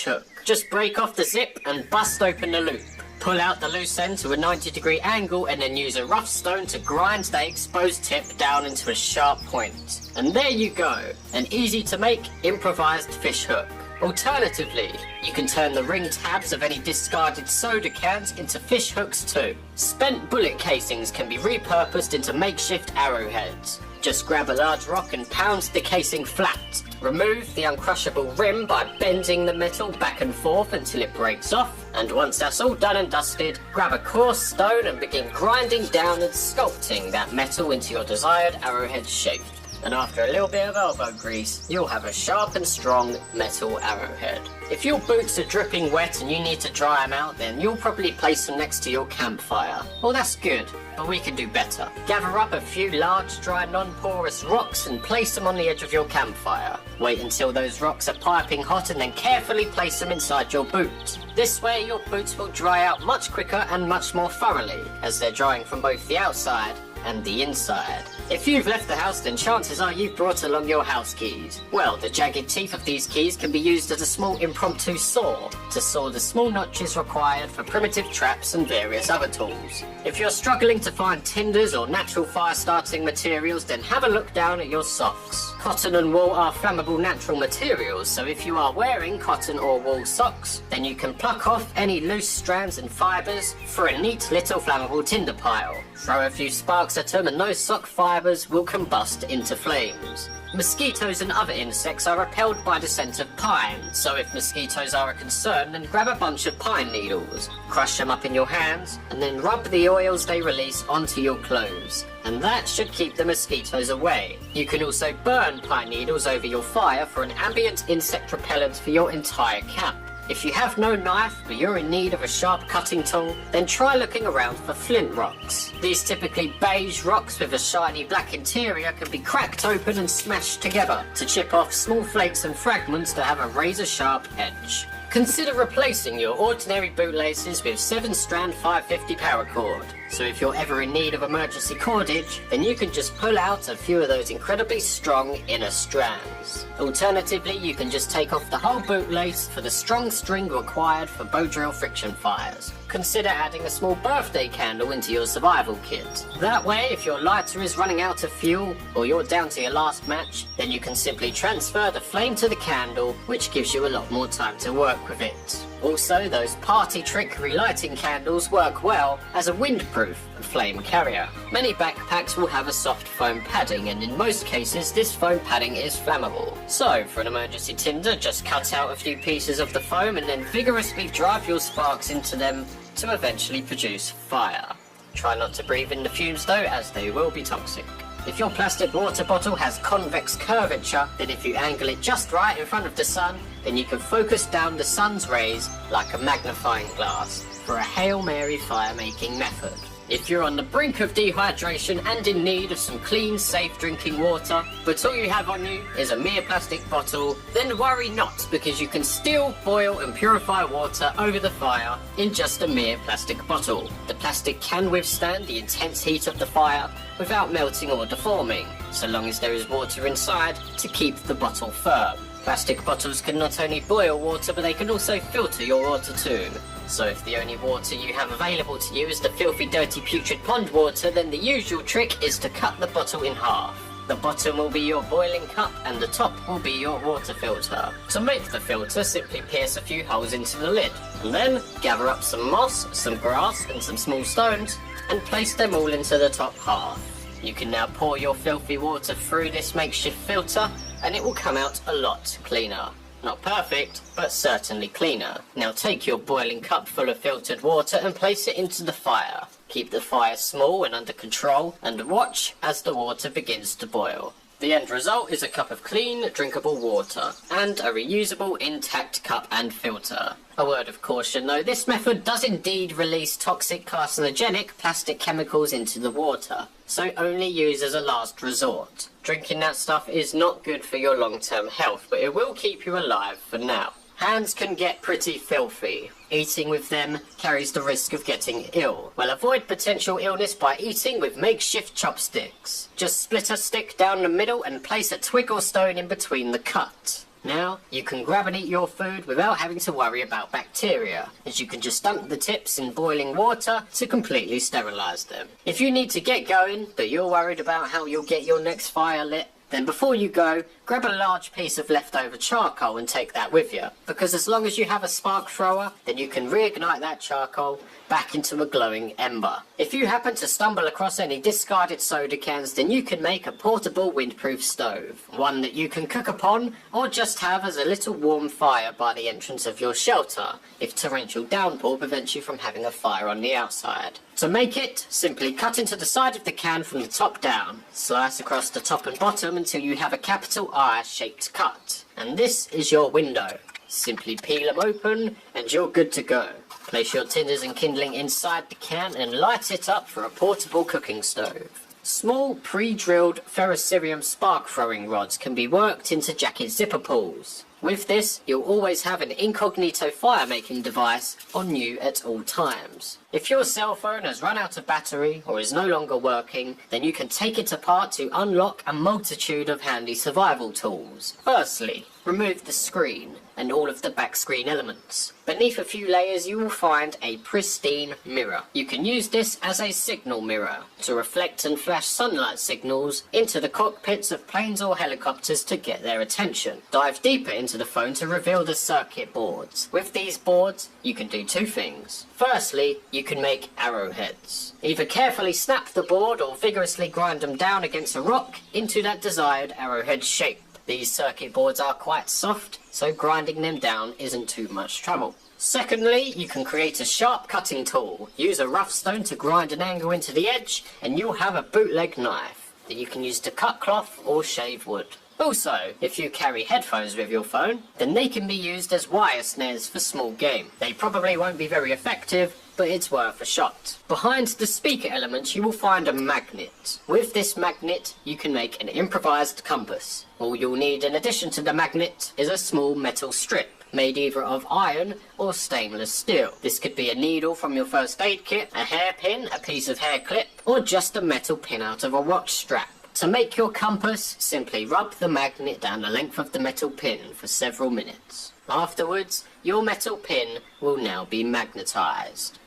fish hook. Just break off the zip and bust open the loop. Pull out the loose end to a 90-degree angle and then use a rough stone to grind the exposed tip down into a sharp point. And there you go, an easy to make improvised fish hook. Alternatively, you can turn the ring tabs of any discarded soda cans into fish hooks too. Spent bullet casings can be repurposed into makeshift arrowheads. Just grab a large rock and pound the casing flat. Remove the uncrushable rim by bending the metal back and forth until it breaks off. And once that's all done and dusted, grab a coarse stone and begin grinding down and sculpting that metal into your desired arrowhead shape. And after a little bit of elbow grease, you'll have a sharp and strong metal arrowhead. If your boots are dripping wet and you need to dry them out, then you'll probably place them next to your campfire. Well, that's good, but we can do better. Gather up a few large, dry, non-porous rocks and place them on the edge of your campfire. Wait until those rocks are piping hot and then carefully place them inside your boot. This way, your boots will dry out much quicker and much more thoroughly, as they're drying from both the outside and the inside. If you've left the house, then chances are you've brought along your house keys. Well, the jagged teeth of these keys can be used as a small impromptu saw to saw the small notches required for primitive traps and various other tools. If you're struggling to find tinders or natural fire-starting materials, then have a look down at your socks. Cotton and wool are flammable natural materials, so if you are wearing cotton or wool socks, then you can pluck off any loose strands and fibres for a neat little flammable tinder pile. Throw a few sparks at them and those sock fibres will combust into flames. Mosquitoes and other insects are repelled by the scent of pine, so if mosquitoes are a concern, then grab a bunch of pine needles, crush them up in your hands, and then rub the oils they release onto your clothes. And that should keep the mosquitoes away. You can also burn pine needles over your fire for an ambient insect repellent for your entire camp. If you have no knife, but you're in need of a sharp cutting tool, then try looking around for flint rocks. These typically beige rocks with a shiny black interior can be cracked open and smashed together to chip off small flakes and fragments to have a razor-sharp edge. Consider replacing your ordinary bootlaces with 7-strand 550 paracord. So if you're ever in need of emergency cordage, then you can just pull out a few of those incredibly strong inner strands. Alternatively, you can just take off the whole bootlace for the strong string required for bow drill friction fires. Consider adding a small birthday candle into your survival kit. That way, if your lighter is running out of fuel, or you're down to your last match, then you can simply transfer the flame to the candle, which gives you a lot more time to work with it. Also, those party trick relighting candles work well as a windproof flame carrier. Many backpacks will have a soft foam padding, and in most cases this foam padding is flammable. So, for an emergency tinder, just cut out a few pieces of the foam and then vigorously drive your sparks into them to eventually produce fire. Try not to breathe in the fumes though, as they will be toxic. If your plastic water bottle has convex curvature, then if you angle it just right in front of the sun, then you can focus down the sun's rays like a magnifying glass for a Hail Mary fire-making method. If you're on the brink of dehydration and in need of some clean, safe drinking water, but all you have on you is a mere plastic bottle, then worry not, because you can still boil and purify water over the fire in just a mere plastic bottle. The plastic can withstand the intense heat of the fire without melting or deforming, so long as there is water inside to keep the bottle firm. Plastic bottles can not only boil water, but they can also filter your water too. So if the only water you have available to you is the filthy, dirty, putrid pond water, then the usual trick is to cut the bottle in half. The bottom will be your boiling cup and the top will be your water filter. To make the filter, simply pierce a few holes into the lid, and then gather up some moss, some grass and some small stones and place them all into the top half. You can now pour your filthy water through this makeshift filter and it will come out a lot cleaner. Not perfect, but certainly cleaner. Now take your boiling cup full of filtered water and place it into the fire. Keep the fire small and under control, and watch as the water begins to boil. The end result is a cup of clean, drinkable water, and a reusable, intact cup and filter. A word of caution though, this method does indeed release toxic carcinogenic plastic chemicals into the water, so only use as a last resort. Drinking that stuff is not good for your long-term health, but it will keep you alive for now. Hands can get pretty filthy. Eating with them carries the risk of getting ill. Well, avoid potential illness by eating with makeshift chopsticks. Just split a stick down the middle and place a twig or stone in between the cut. Now, you can grab and eat your food without having to worry about bacteria, as you can just dunk the tips in boiling water to completely sterilise them. If you need to get going, but you're worried about how you'll get your next fire lit, then before you go, grab a large piece of leftover charcoal and take that with you, because as long as you have a spark thrower, then you can reignite that charcoal back into a glowing ember. If you happen to stumble across any discarded soda cans, then you can make a portable windproof stove, one that you can cook upon or just have as a little warm fire by the entrance of your shelter, if torrential downpour prevents you from having a fire on the outside. To make it, simply cut into the side of the can from the top down, slice across the top and bottom until you have a capital I shaped cut, and this is your window. Simply peel them open and you're good to go. Place your tinders and kindling inside the can and light it up for a portable cooking stove. Small pre-drilled ferrocerium spark throwing rods can be worked into jacket zipper pulls. With this, you'll always have an incognito fire-making device on you at all times. If your cell phone has run out of battery or is no longer working, then you can take it apart to unlock a multitude of handy survival tools. Firstly, remove the screen and all of the back screen elements. Beneath a few layers you will find a pristine mirror. You can use this as a signal mirror to reflect and flash sunlight signals into the cockpits of planes or helicopters to get their attention. Dive deeper into the phone to reveal the circuit boards. With these boards, you can do two things. Firstly, you can make arrowheads. Either carefully snap the board or vigorously grind them down against a rock into that desired arrowhead shape. These circuit boards are quite soft, so grinding them down isn't too much trouble. Secondly, you can create a sharp cutting tool. Use a rough stone to grind an angle into the edge, and you'll have a bootleg knife that you can use to cut cloth or shave wood. Also, if you carry headphones with your phone, then they can be used as wire snares for small game. They probably won't be very effective, but it's worth a shot. Behind the speaker element you will find a magnet. With this magnet you can make an improvised compass. All you'll need in addition to the magnet is a small metal strip, made either of iron or stainless steel. This could be a needle from your first aid kit, a hairpin, a piece of hair clip, or just a metal pin out of a watch strap. To make your compass, simply rub the magnet down the length of the metal pin for several minutes. Afterwards, your metal pin will now be magnetized,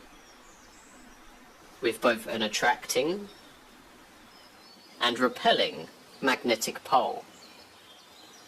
with both an attracting and repelling magnetic pole.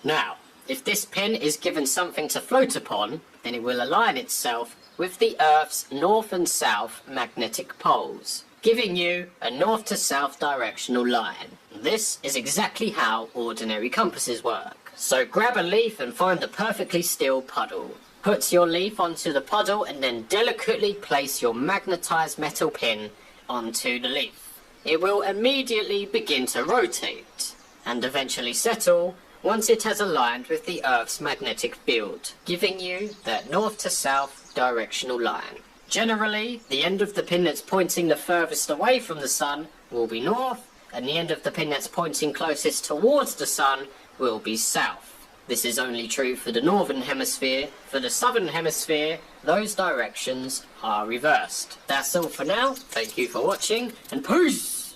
Now, if this pin is given something to float upon, then it will align itself with the Earth's north and south magnetic poles, giving you a north to south directional line. This is exactly how ordinary compasses work. So grab a leaf and find the perfectly still puddle. Put your leaf onto the puddle and then delicately place your magnetized metal pin onto the leaf. It will immediately begin to rotate and eventually settle once it has aligned with the Earth's magnetic field, giving you that north to south directional line. Generally, the end of the pin that's pointing the furthest away from the sun will be north, and the end of the pin that's pointing closest towards the sun will be south. This is only true for the northern hemisphere. For the southern hemisphere, those directions are reversed. That's all for now. Thank you for watching, and peace!